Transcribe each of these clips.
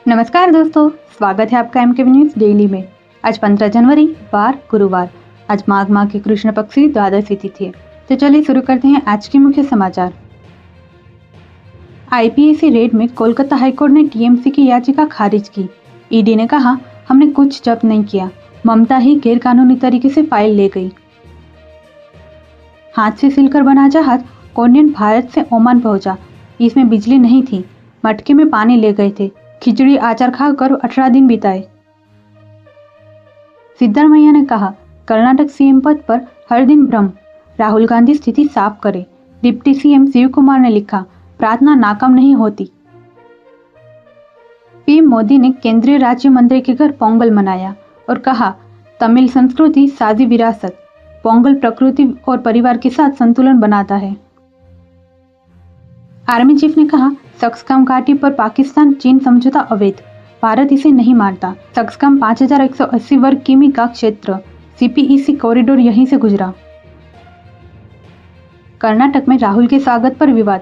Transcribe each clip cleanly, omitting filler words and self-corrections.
नमस्कार दोस्तों, स्वागत है आपका एमके न्यूज डेली में। आज 15 जनवरी वार गुरुवार। आज माघ माह की कृष्ण पक्ष की द्वादशी तिथि है। तो चलिए शुरू करते हैं आज के मुख्य समाचार। आईपीएसी रेड में कोलकाता हाईकोर्ट ने टीएमसी की याचिका खारिज की। ईडी ने कहा, हमने कुछ जब्त नहीं किया, ममता ही गैरकानूनी तरीके से फाइल ले गई। हाथ से सिलकर बना जहाज कॉन्टिनेंट भारत से ओमान पहुंचा। इसमें बिजली नहीं थी, मटके में पानी ले गए थे। खिचड़ी आचार खाकर 18 दिन बिताए। सिद्धरामैया ने कहा, कर्नाटक सीएम पद पर हर दिन भ्रम, राहुल गांधी स्थिति साफ करे। डिप्टी सीएम शिव कुमार ने लिखा, प्रार्थना नाकाम नहीं होती। पीएम मोदी ने केंद्रीय राज्य मंत्री के घर पोंगल मनाया और कहा, तमिल संस्कृति साझी विरासत, पोंगल प्रकृति और परिवार के साथ संतुलन बनाता है। आर्मी चीफ ने कहा, सक्सकाम घाटी पर पाकिस्तान चीन समझौता अवैध, भारत इसे नहीं मानता। सक्सकाम 5180 वर्ग किमी का क्षेत्र, सीपीईसी कॉरिडोर यहीं से गुजरा। कर्नाटक में राहुल के स्वागत पर विवाद,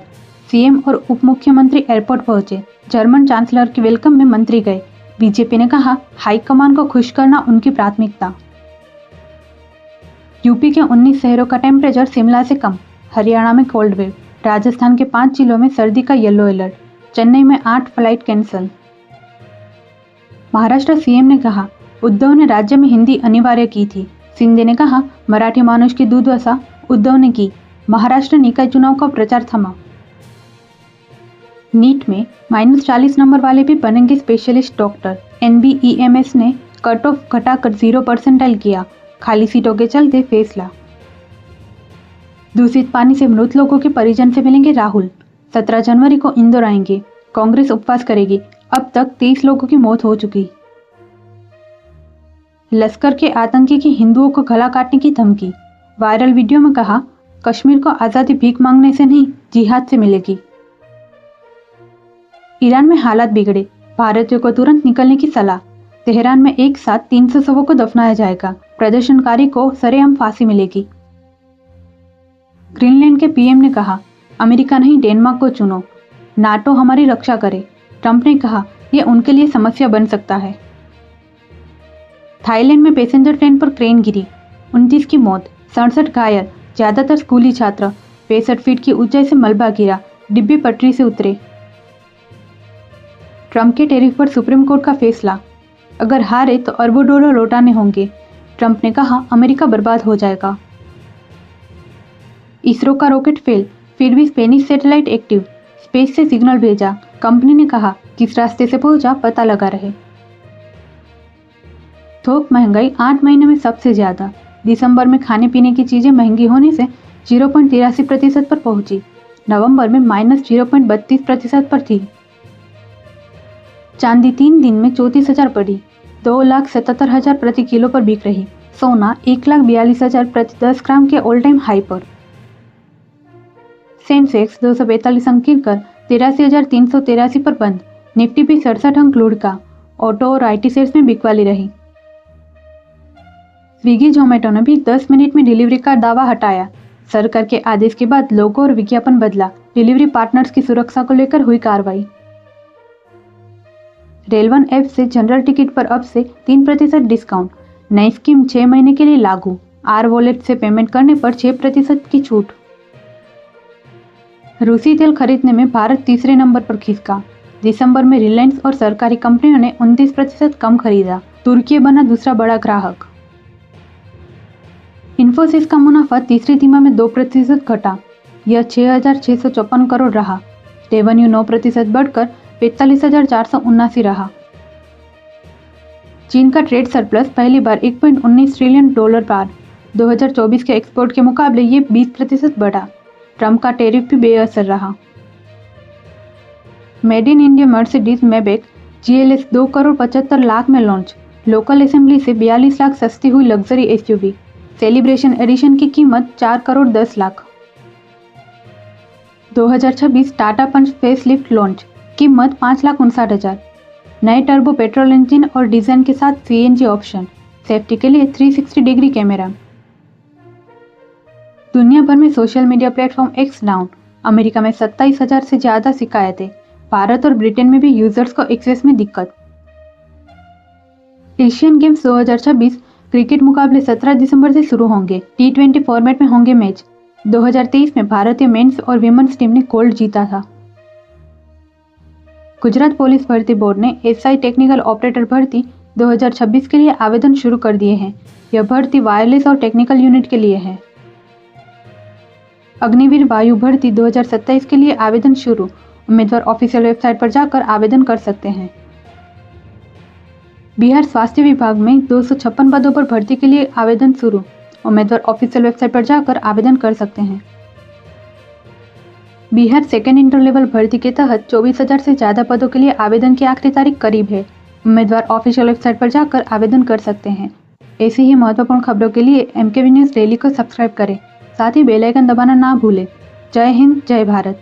सीएम और उप मुख्यमंत्री एयरपोर्ट पहुंचे। जर्मन चांसलर के वेलकम में मंत्री गए। बीजेपी ने कहा, हाईकमान को खुश करना उनकी प्राथमिकता। यूपी के 19 शहरों का टेम्परेचर शिमला से कम। हरियाणा में कोल्ड वेव। राजस्थान के 5 जिलों में सर्दी का येलो अलर्ट। चेन्नई में 8 फ्लाइट कैंसिल। महाराष्ट्र सीएम ने कहा, उद्धव ने राज्य में हिंदी अनिवार्य की थी। शिंदे ने कहा, मराठी मानुष की दुर्दशा उद्धव ने की। महाराष्ट्र निकाय चुनाव का प्रचार थमा। नीट में -40 नंबर वाले भी बनेंगे स्पेशलिस्ट डॉक्टर। एनबीईएमएस ने कट ऑफ घटाकर 0% किया। खाली सीटों के चलते फैसला। दूषित पानी से मृत लोगों के परिजन से मिलेंगे राहुल। 17 जनवरी को इंदौर आएंगे। कांग्रेस उपवास करेगी। अब तक 23 लोगों की मौत हो चुकी। लश्कर के आतंकी की हिंदुओं को गला काटने की धमकी। वायरल वीडियो में कहा, कश्मीर को आजादी भीख मांगने से नहीं, जिहाद से मिलेगी। ईरान में हालात बिगड़े, भारतीयों को तुरंत निकलने की सलाह। तेहरान में एक साथ 300 शवों को दफनाया जाएगा। प्रदर्शनकारी को सरेआम फांसी मिलेगी। ग्रीनलैंड के पीएम ने कहा, अमेरिका नहीं डेनमार्क को चुनो, नाटो हमारी रक्षा करे। ट्रंप ने कहा, यह उनके लिए समस्या बन सकता है। थाईलैंड में पैसेंजर ट्रेन पर क्रेन गिरी, 29 की मौत, 67 घायल, ज्यादातर स्कूली छात्र। 65 फीट की ऊंचाई से मलबा गिरा, डिब्बे पटरी से उतरे। ट्रंप के टैरिफ पर सुप्रीम कोर्ट का फैसला, अगर हारे तो अरबों डॉलर लौटाने होंगे। ट्रंप ने कहा, अमेरिका बर्बाद हो जाएगा। इसरो का रॉकेट फेल, फिर भी स्पेनिश सैटेलाइट एक्टिव। स्पेस से सिग्नल भेजा। कंपनी ने कहा, किस रास्ते से पहुंचा पता लगा रहे। थोक महंगाई 8 महीने में सबसे ज्यादा। दिसंबर में खाने पीने की चीजें महंगी होने से 0.83% पर पहुंची। नवंबर में -0.32% पर थी। चांदी 3 दिन में 34,000 पड़ी, 2,77,000 प्रति किलो पर बिक रही। सोना 1,42,000 प्रति 10 ग्राम के ऑल टाइम हाई पर। सेंसेक्स 242 अंक गिरकर 83,383 पर बंद। निफ्टी भी 67 अंक लुढ़का। ऑटो और आईटी शेयर्स में बिकवाली रही। स्विगी जोमेटो ने भी 10 मिनट में डिलीवरी का दावा हटाया। सरकार के आदेश के बाद लोगो और विज्ञापन बदला। डिलीवरी पार्टनर्स की सुरक्षा को लेकर हुई कार्रवाई। रेलवन ऐप से जनरल टिकट पर अब से 3% डिस्काउंट। नई स्कीम 6 महीने के लिए लागू। आर वॉलेट से पेमेंट करने पर 6% की छूट। रूसी तेल खरीदने में भारत तीसरे नंबर पर खिसका। दिसंबर में रिलायंस और सरकारी कंपनियों ने 29% कम खरीदा। तुर्की बना दूसरा बड़ा ग्राहक। इन्फोसिस का मुनाफा तीसरी तिमाही में 2% घटा। यह 6,654 करोड़ रहा। रेवेन्यू 9% बढ़कर 45,479 रहा। चीन का ट्रेड सरप्लस पहली बार $1.19 ट्रिलियन पार। 2024 के एक्सपोर्ट के मुकाबले ये 20% बढ़ा। ट्रंप का टैरिफ भी बेअसर रहा। Made in India Mercedes Maybach GLS 2,75,00,000 में लॉन्च। लोकल असेंबली से 42 लाख सस्ती हुई लग्जरी एसयूवी। सेलिब्रेशन एडिशन की कीमत 4,10,00,000। 2026 टाटा पंच फेसलिफ्ट लॉन्च, कीमत 5,59,000। नए टर्बो पेट्रोल इंजन और डिजाइन के साथ CNG ऑप्शन। सेफ्टी के लिए 360 डिग्री कैमरा। दुनिया भर में social media platform X down. America में 27,000 से ज़्यादा शिकायतें। भारत और ब्रिटेन में भी यूजर्स को एक्सेस में दिक्कत। एशियन गेम्स 2026 क्रिकेट मुकाबले 17 दिसंबर से शुरू होंगे। T20 फॉर्मेट में होंगे मैच। 2023 में भारतीय मेंस और विमेंस टीम ने गोल्ड जीता था। गुजरात पुलिस भर्ती बोर्ड ने SI टेक्निकल ऑपरेटर भर्ती 2026 के लिए आवेदन शुरू कर दिए हैं। यह भर्ती वायरलेस और टेक्निकल यूनिट के लिए है। अग्निवीर वायु भर्ती 2027 के लिए आवेदन शुरू। उम्मीदवार ऑफिशियल वेबसाइट पर जाकर आवेदन कर सकते हैं। बिहार स्वास्थ्य विभाग में 256 पदों पर भर्ती के लिए आवेदन शुरू। उम्मीदवार ऑफिशियल वेबसाइट पर जाकर आवेदन कर सकते हैं। बिहार सेकेंड इंटर लेवल भर्ती के तहत 24,000 से ज़्यादा पदों के लिए आवेदन की आखिरी तारीख करीब है। उम्मीदवार ऑफिशियल वेबसाइट पर जाकर आवेदन कर सकते हैं। ऐसी ही महत्वपूर्ण खबरों के लिए MKV न्यूज़ डेली को सब्सक्राइब करें। साथ ही बेल आइकन दबाना ना भूलें। जय हिंद, जय भारत।